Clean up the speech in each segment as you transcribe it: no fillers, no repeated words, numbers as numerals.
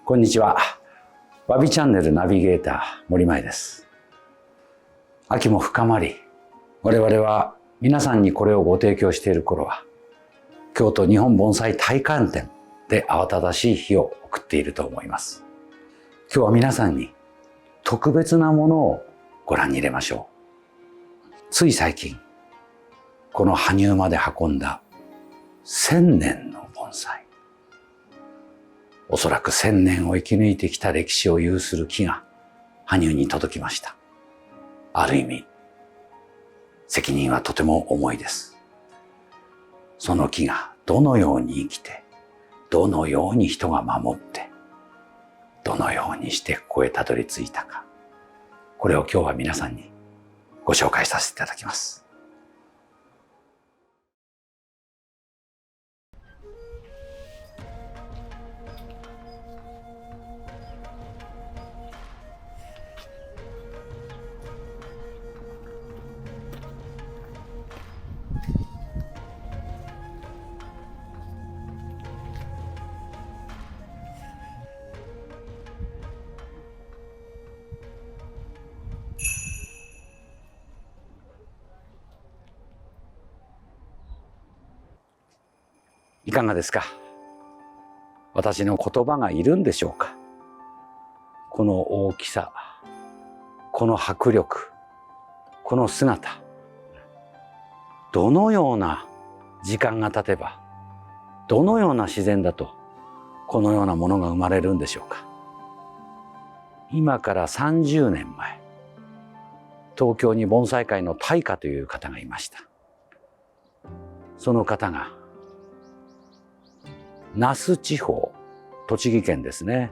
こんにちは。わびチャンネルナビゲーター森前です。秋も深まり、我々は皆さんにこれをご提供している頃は、京都日本盆栽大観展で慌ただしい日を送っていると思います。今日は皆さんに特別なものをご覧に入れましょう。つい最近、この羽生まで運んだ1000年の盆栽。おそらく1000年を生き抜いてきた歴史を有する木が羽生に届きました。ある意味、責任はとても重いです。その木がどのように生きて、どのように人が守って、どのようにしてここへたどり着いたか。これを今日は皆さんにご紹介させていただきます。いかがですか？私の言葉がいるんでしょうか？この大きさ、この迫力、この姿、どのような時間が経てば、どのような自然だとこのようなものが生まれるんでしょうか？今から30年前、東京に盆栽界の大家という方がいました。その方が那須地方、栃木県ですね、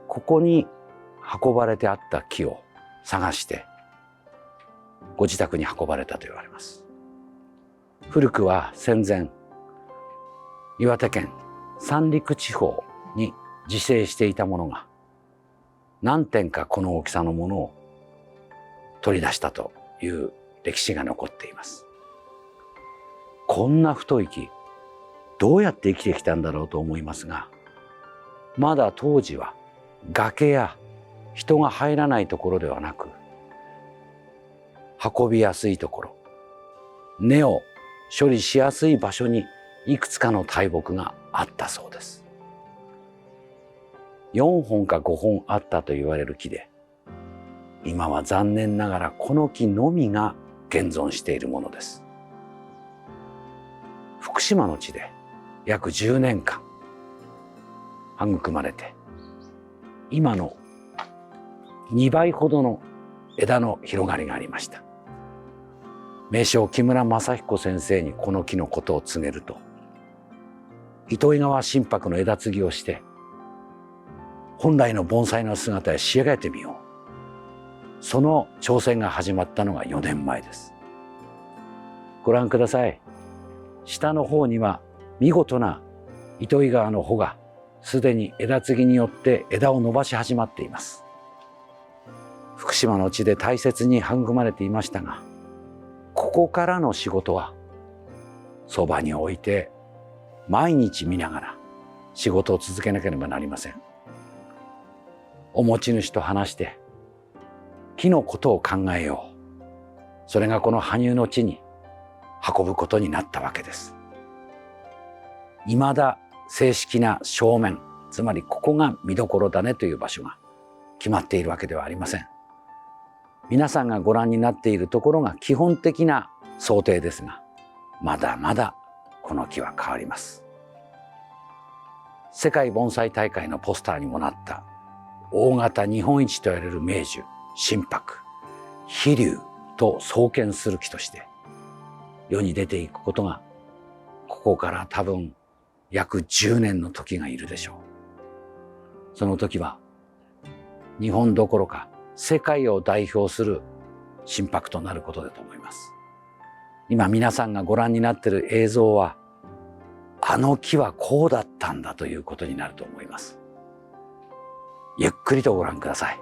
ここに運ばれてあった木を探してご自宅に運ばれたと言われます。古くは戦前、岩手県三陸地方に自生していたものが何点かこの大きさのものを取り出したという歴史が残っています。こんな太い木、どうやって生きてきたんだろうと思いますが、まだ当時は崖や人が入らないところではなく、運びやすいところ、根を処理しやすい場所にいくつかの大木があったそうです。4本か5本あったと言われる木で、今は残念ながらこの木のみが現存しているものです。福島の地で約10年間育まれて、今の2倍ほどの枝の広がりがありました。名将木村正彦先生にこの木のことを告げると、糸魚川心拍の枝継ぎをして本来の盆栽の姿へ仕上げてみよう。その挑戦が始まったのが4年前です。ご覧ください。下の方には見事な糸魚川の穂がすでに枝継ぎによって枝を伸ばし始まっています。福島の地で大切に育まれていましたが、ここからの仕事はそばに置いて毎日見ながら仕事を続けなければなりません。お持ち主と話して木のことを考えよう。それがこの羽生の地に運ぶことになったわけです。未だ正式な正面、つまりここが見どころだねという場所が決まっているわけではありません。皆さんがご覧になっているところが基本的な想定ですが、まだまだこの木は変わります。世界盆栽大会のポスターにもなった大型日本一と言われる名樹、心拍、飛龍と創建する木として世に出ていくことが、ここから多分約10年の時がいるでしょう。その時は日本どころか世界を代表する心拍となることだと思います。今皆さんがご覧になっている映像は、あの木はこうだったんだということになると思います。ゆっくりとご覧ください。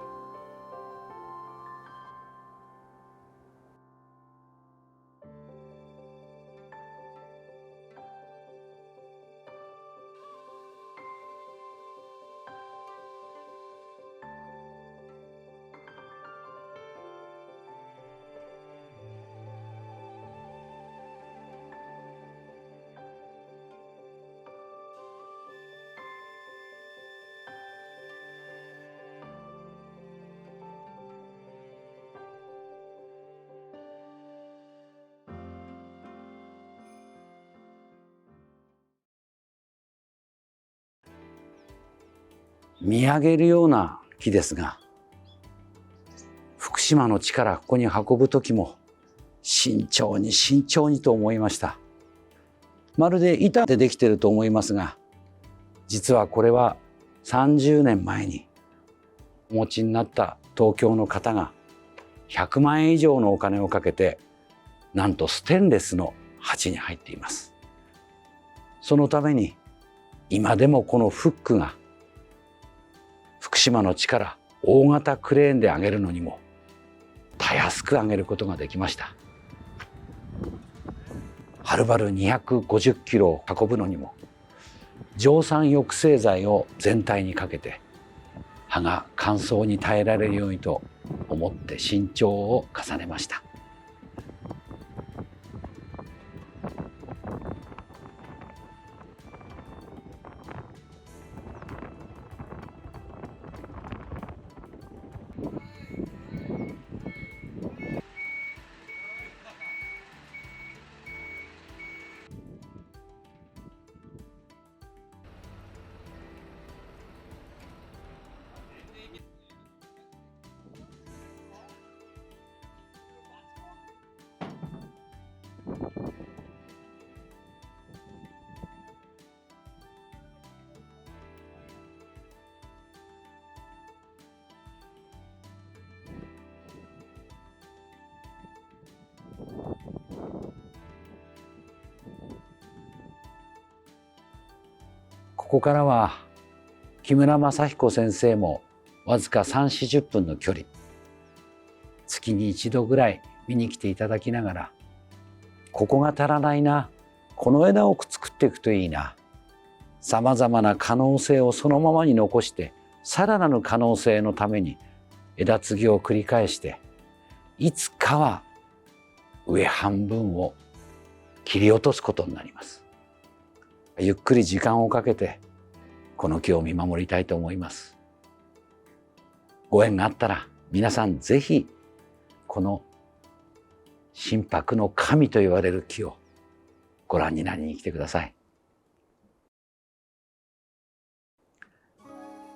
見上げるような木ですが、福島の地からここに運ぶ時も慎重に慎重にと思いました。まるで板でできていると思いますが、実はこれは30年前にお持ちになった東京の方が100万円以上のお金をかけて、なんとステンレスの鉢に入っています。そのために今でもこのフックが福島の地から大型クレーンで上げるのにもたやすく上げることができました。はるばる250キロを運ぶのにも蒸散抑制剤を全体にかけて葉が乾燥に耐えられるようにと思って慎重を重ねました。ここからは木村正彦先生もわずか3、40分の距離、月に1度ぐらい見に来ていただきながら、ここが足らないな、この枝を作っていくといいな、さまざまな可能性をそのままに残して、さらなる可能性のために枝継ぎを繰り返して、いつかは上半分を切り落とすことになります。ゆっくり時間をかけてこの木を見守りたいと思います。ご縁があったら皆さんぜひこの心拍の神と言われる木をご覧になりに来てください。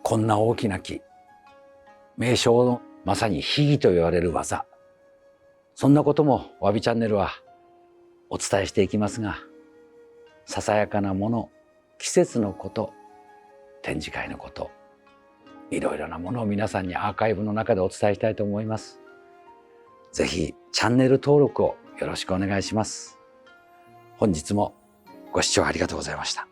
こんな大きな木、名称のまさに秘技と言われる技、そんなこともわびチャンネルはお伝えしていきますが、ささやかなもの、季節のこと、展示会のこと、いろいろなものを皆さんにアーカイブの中でお伝えしたいと思います。ぜひチャンネル登録をよろしくお願いします。本日もご視聴ありがとうございました。